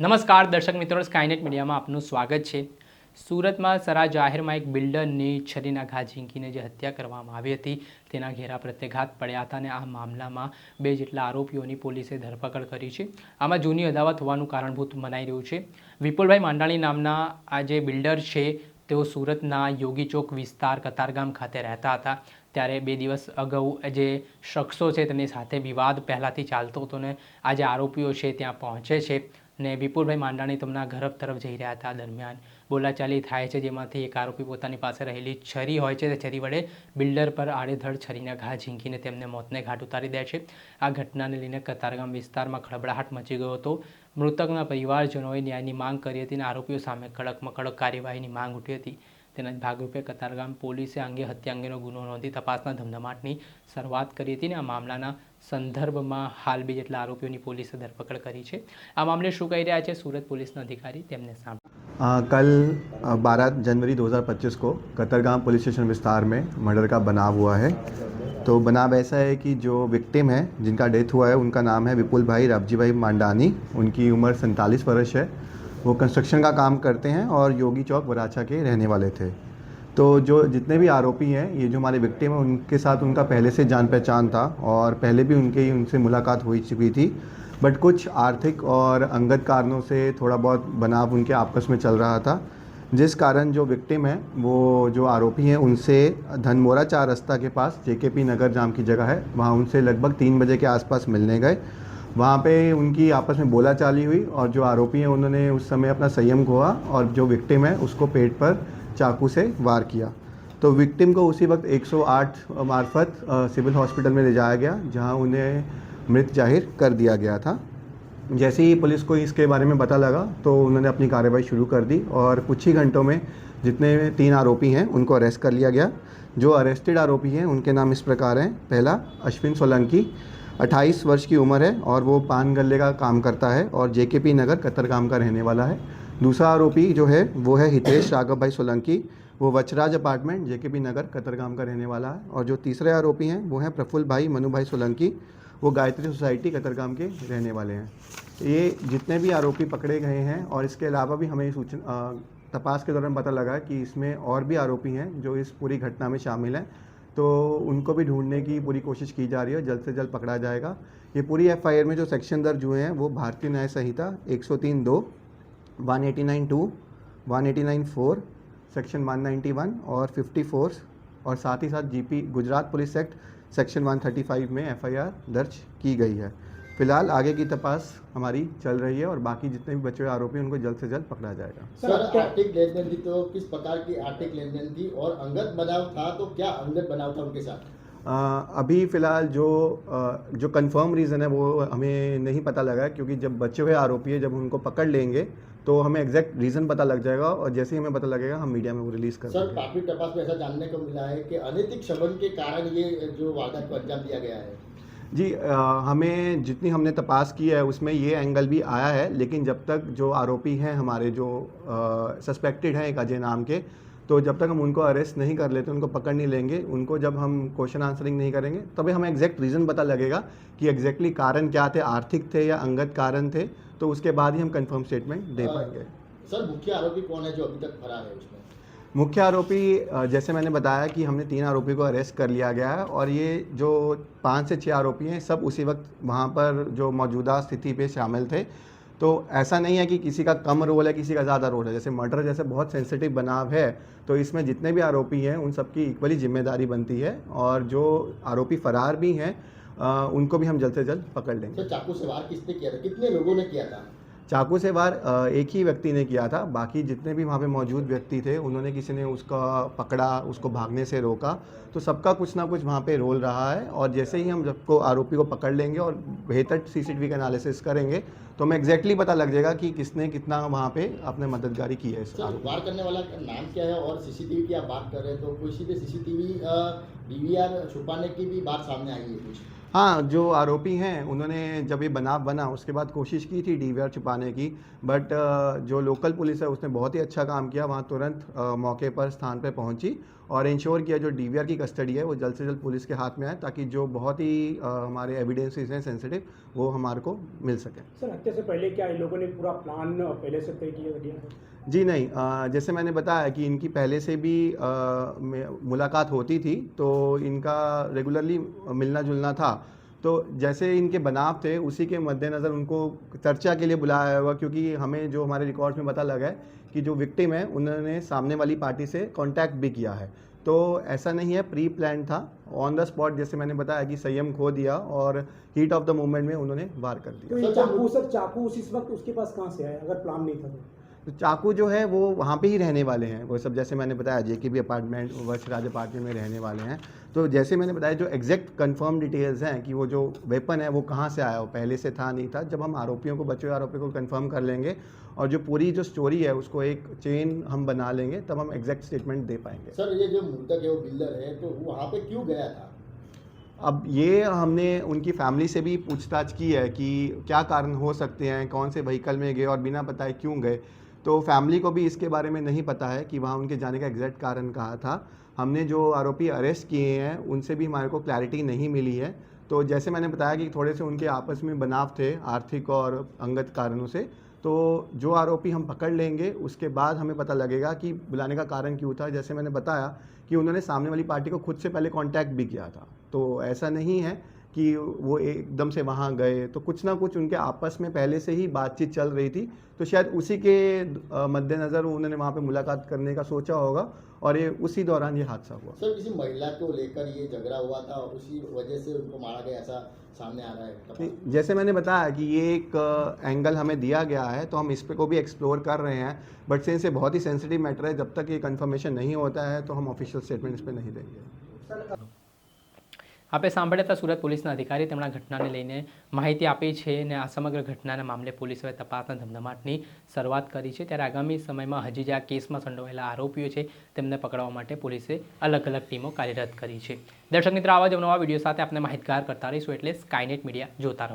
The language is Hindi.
નમસ્કાર દર્શક મિત્રો, સ્કાયનેટ મીડિયામાં આપનું સ્વાગત છે। સુરતમાં સરા જાહેરમાં એક બિલ્ડરની છરીના ઘા ઝીંકીને જે હત્યા કરવામાં આવી હતી તેના ઘેરા પ્રત્યાઘાત પડ્યા હતા અને આ મામલામાં 2 જેટલા આરોપીઓની પોલીસે ધરપકડ કરી છે। આમાં જૂની અદાવત હોવાનું કારણભૂત મનાઈ રહ્યું છે। વિપુલભાઈ માંડાણી નામના આ જે બિલ્ડર છે તેઓ સુરતના યોગી ચોક વિસ્તાર કતારગામ ખાતે રહેતા હતા। ત્યારે 2 દિવસ અગાઉ જે શખ્સો છે તેની સાથે વિવાદ પહેલાંથી ચાલતો હતો ને આ જે આરોપીઓ છે ત્યાં પહોંચે છે ને વિપુલભાઈ માંડાણી તેમના ઘર તરફ જઈ રહ્યા હતા। દરમિયાન બોલાચાલી થાય છે, જેમાંથી એક આરોપી પોતાની પાસે રહેલી છરી હોય છે તે છરી વડે બિલ્ડર પર આડેધડ છરીના ઘા ઝીંકીને તેમને મોતને ઘાટ ઉતારી દે છે। આ ઘટનાને લઈને કતારગામ વિસ્તારમાં ખળબળાટ મચી ગયો હતો। મૃતકના પરિવારજનોએ ન્યાયની માંગ કરી હતી અને આરોપીઓ સામે કડકમાં કડક કાર્યવાહીની માંગ ઉઠી હતી। તેના ભાગરૂપે કતારગામ પોલીસે અંગે હત્યા અંગેનો ગુનો નોંધી તપાસના ધમધમાટની શરૂઆત કરી હતી અને આ મામલાના સંદર્ભમાં હાલ 2 જેટલા આરોપીઓની પોલીસે ધરપકડ કરી છે। આ મામલે શું કહી રહ્યા છે સુરત पुलिस अधिकारी तेमने सामने। कल 12 जनवरी 2025 को कतरगाम पुलिस स्टेशन विस्तार में मर्डर का बनाव हुआ है। तो बनाव ऐसा है कि जो विक्टिम है जिनका डेथ हुआ है उनका नाम है विपुल भाई रावजी भाई मांडानी। उनकी उम्र 47 वर्ष है। वो कंस्ट्रक्शन का काम करते हैं और योगी चौक वराछा के रहने वाले थे। तो जो जितने भी आरोपी हैं, ये जो हमारे विक्टिम हैं उनके साथ उनका पहले से जान पहचान था और पहले भी उनसे मुलाकात हो चुकी थी। बट कुछ आर्थिक और अंगत कारणों से थोड़ा बहुत बनाव उनके आपस में चल रहा था, जिस कारण जो विक्टिम है वो जो आरोपी हैं उनसे धनमोरा 4 रास्ता के पास जेकेपी नगर नाम की जगह है, वहाँ उनसे लगभग 3 बजे के आसपास मिलने गए। वहाँ पे उनकी आपस में बोलाचाली हुई और जो आरोपी हैं उन्होंने उस समय अपना संयम खोआ और जो विक्टिम है उसको पेट पर चाकू से वार किया। तो विक्टिम को उसी वक्त 108 मार्फत सिविल हॉस्पिटल में ले जाया गया, जहाँ उन्हें मृत जाहिर कर दिया गया था। जैसे ही पुलिस को इसके बारे में पता लगा तो उन्होंने अपनी कार्रवाई शुरू कर दी और कुछ ही घंटों में जितने 3 आरोपी हैं उनको अरेस्ट कर लिया गया। जो अरेस्टेड आरोपी हैं उनके नाम इस प्रकार हैं। पहला अश्विन सोलंकी, 28 वर्ष की उम्र है और वो पान गल्ले का काम करता है और जेकेपी नगर कतरगाम का रहने वाला है। दूसरा आरोपी जो है वो है हितेश राघव भाई सोलंकी, वो वचराज अपार्टमेंट जेकेपी नगर कतरगाम का रहने वाला है। और जो तीसरे आरोपी हैं वो हैं प्रफुल्ल भाई मनु भाई सोलंकी, वो गायत्री सोसाइटी कतरगाम के रहने वाले हैं। ये जितने भी आरोपी पकड़े गए हैं और इसके अलावा भी हमें सूचना तपास के दौरान पता लगा कि इसमें और भी आरोपी हैं जो इस पूरी घटना में शामिल हैं। तो उनको भी ढूंढने की पूरी कोशिश की जा रही है, जल्द से जल्द पकड़ा जाएगा। ये पूरी FIR में जो सेक्शन दर्ज हुए हैं वो भारतीय न्याय संहिता 103(2), 189(2), 189(4), सेक्शन 191 और 54 और साथ ही साथ GP Gujarat police act section 135 में FIR दर्ज की गई है। फिलहाल आगे की तपास हमारी चल रही है और बाकी जितने भी बचे हुए आरोपी उनको जल्द से जल्द पकड़ा जाएगा। सर, आर्थिक लेन देन थी तो किस प्रकार की आर्थिक लेन देन थी और अंगत बनाव था तो क्या अंगत बनाव था उनके साथ? अभी फ़िलहाल जो कंफर्म रीज़न है वो हमें नहीं पता लगा, क्योंकि जब बचे हुए आरोपी है जब उनको पकड़ लेंगे तो हमें एग्जैक्ट रीज़न पता लग जाएगा और जैसे ही हमें पता लगेगा हम मीडिया में वो रिलीज़ कर देंगे। सर, प्राथमिक तपास में ऐसा जानने को मिला है कि अनैतिक संबंध के कारण ये जो वारदात को अंजाम दिया गया है। जी, हमें जितनी हमने तपास की है उसमें ये एंगल भी आया है, लेकिन जब तक जो आरोपी हैं हमारे जो सस्पेक्टेड हैं एक अजय नाम के, तो जब तक हम उनको अरेस्ट नहीं कर लेते, उनको पकड़ नहीं लेंगे, उनको जब हम क्वेश्चन आंसरिंग नहीं करेंगे तभी हमें एग्जैक्ट रीज़न पता लगेगा कि एग्जैक्टली कारण क्या थे, आर्थिक थे या अंगत कारण थे। तो उसके बाद ही हम कंफर्म स्टेटमेंट दे पाएंगे। सर, मुख्य आरोपी कौन है जो अभी तक फरार है उसमें? मुख्य आरोपी जैसे मैंने बताया कि हमने 3 आरोपी को अरेस्ट कर लिया गया है और ये जो 5 से 6 आरोपी हैं सब उसी वक्त वहाँ पर जो मौजूदा स्थिति पे शामिल थे। तो ऐसा नहीं है कि किसी का कम रोल है, किसी का ज़्यादा रोल है। जैसे मर्डर जैसे बहुत सेंसिटिव बनाव है तो इसमें जितने भी आरोपी हैं उन सबकी इक्वली जिम्मेदारी बनती है और जो आरोपी फरार भी हैं उनको भी हम जल्द से जल्द पकड़ लेंगे। तो चाकू से वार किसने किया था, कितने लोगों ने किया था? चाकू से वार एक ही व्यक्ति ने किया था, बाकी जितने भी वहाँ पे मौजूद व्यक्ति थे उन्होंने किसी ने उसका पकड़ा, उसको भागने से रोका। तो सबका कुछ ना कुछ वहाँ पे रोल रहा है और जैसे ही हम सबको आरोपी को पकड़ लेंगे और बेहतर CCTV का एनालिसिस करेंगे तो हमें एग्जैक्टली पता लग जाएगा कि किसने कितना वहाँ पे अपने मददगारी की है। सर, वार करने वाला का नाम क्या है और CCTV की आप बात कर रहे हैं तो किसी पे CCTV DVR छुपाने की भी बात सामने आई है कुछ? हाँ, जो आरोपी हैं उन्होंने जब ये बनाव बना उसके बाद कोशिश की थी डीवीआर छुपाने की, बट जो लोकल पुलिस है उसने बहुत ही अच्छा काम किया, वहाँ तुरंत मौके पर स्थान पे पहुंची और इंश्योर किया जो डीवीआर की कस्टडी है वो जल्द से जल्द पुलिस के हाथ में आए, ताकि जो बहुत ही हमारे एविडेंसेस हैं सेंसिटिव वो हमारे को मिल सके। सर हत्या से पहले क्या इन लोगों ने पूरा प्लान पहले से तय किया था? जी नहीं, जैसे मैंने बताया कि इनकी पहले से भी मुलाकात होती थी, तो इनका रेगुलरली मिलना जुलना था। तो जैसे इनके बनाव थे उसी के मद्देनज़र उनको चर्चा के लिए बुलाया होगा, क्योंकि हमें जो हमारे रिकॉर्ड्स में पता लगा है कि जो विक्टिम है उन्होंने सामने वाली पार्टी से कांटेक्ट भी किया है। तो ऐसा नहीं है, प्री प्लान था, ऑन द स्पॉट जैसे मैंने बताया कि संयम खो दिया और हीट ऑफ द मोमेंट में उन्होंने वार कर दिया। तो ये चाकू सर, चाकू उस वक्त उसके पास कहाँ से आया अगर प्लान नहीं था तो? तो चाकू जो है वो वहाँ पे ही रहने वाले हैं, वो सब जैसे मैंने बताया JKB अपार्टमेंट वर्षराज अपार्टमेंट में रहने वाले हैं। तो जैसे मैंने बताया जो एग्जैक्ट कंफर्म डिटेल्स हैं कि वो जो वेपन है वो कहाँ से आया, वो पहले से था नहीं था, जब हम आरोपियों को, बचे हुए आरोपियों को कंफर्म कर लेंगे और जो पूरी जो स्टोरी है उसको एक चेन हम बना लेंगे, तब हम एग्जैक्ट स्टेटमेंट दे पाएंगे। सर ये जो मृतक है वो बिल्डर है, तो वहाँ पे क्यों गया था? अब ये हमने उनकी फैमिली से भी पूछताछ की है कि क्या कारण हो सकते हैं, कौन से व्हीकल में गए और बिना बताए क्यों गए। तो फैमिली को भी इसके बारे में नहीं पता है कि वहाँ उनके जाने का एग्जैक्ट कारण कहा था। हमने जो आरोपी अरेस्ट किए हैं उनसे भी हमारे को क्लैरिटी नहीं मिली है। तो जैसे मैंने बताया कि थोड़े से उनके आपस में बनाव थे आर्थिक और अंगत कारणों से, तो जो आरोपी हम पकड़ लेंगे उसके बाद हमें पता लगेगा कि बुलाने का कारण क्यों था। जैसे मैंने बताया कि उन्होंने सामने वाली पार्टी को खुद से पहले कांटेक्ट भी किया था, तो ऐसा नहीं है कि वो एकदम से वहाँ गए, तो कुछ ना कुछ उनके आपस में पहले से ही बातचीत चल रही थी, तो शायद उसी के मद्देनज़र उन्होंने वहाँ पे मुलाकात करने का सोचा होगा और ये उसी दौरान ये हादसा हुआ। सर किसी महिला को लेकर ये झगड़ा हुआ था, उसी वजह से उनको मारा गया, ऐसा सामने आ रहा है? जैसे मैंने बताया कि ये एक एंगल हमें दिया गया है, तो हम इस पे को भी एक्सप्लोर कर रहे हैं, बट सिंस ये बहुत ही सेंसिटिव मैटर है, जब तक ये कंफर्मेशन नहीं होता है तो हम ऑफिशियल स्टेटमेंट इस पे नहीं देंगे। આપણે સાંભળ્યા હતા સુરત પોલીસના અધિકારી, તેમણે ઘટનાને લઈને માહિતી આપી છે અને આ સમગ્ર ઘટનાના મામલે પોલીસ હવે તપાસના ધમધમાટની શરૂઆત કરી છે। ત્યારે આગામી સમયમાં હજી જે આ કેસમાં સંડોવાયેલા આરોપીઓ છે તેમને પકડવા માટે પોલીસે અલગ અલગ ટીમો કાર્યરત કરી છે। દર્શક મિત્રો, આવા જ નવા વિડીયો સાથે આપણે માહિતગાર કરતા રહીશું, એટલે સ્કાયનેટ મીડિયા જોતા રહો।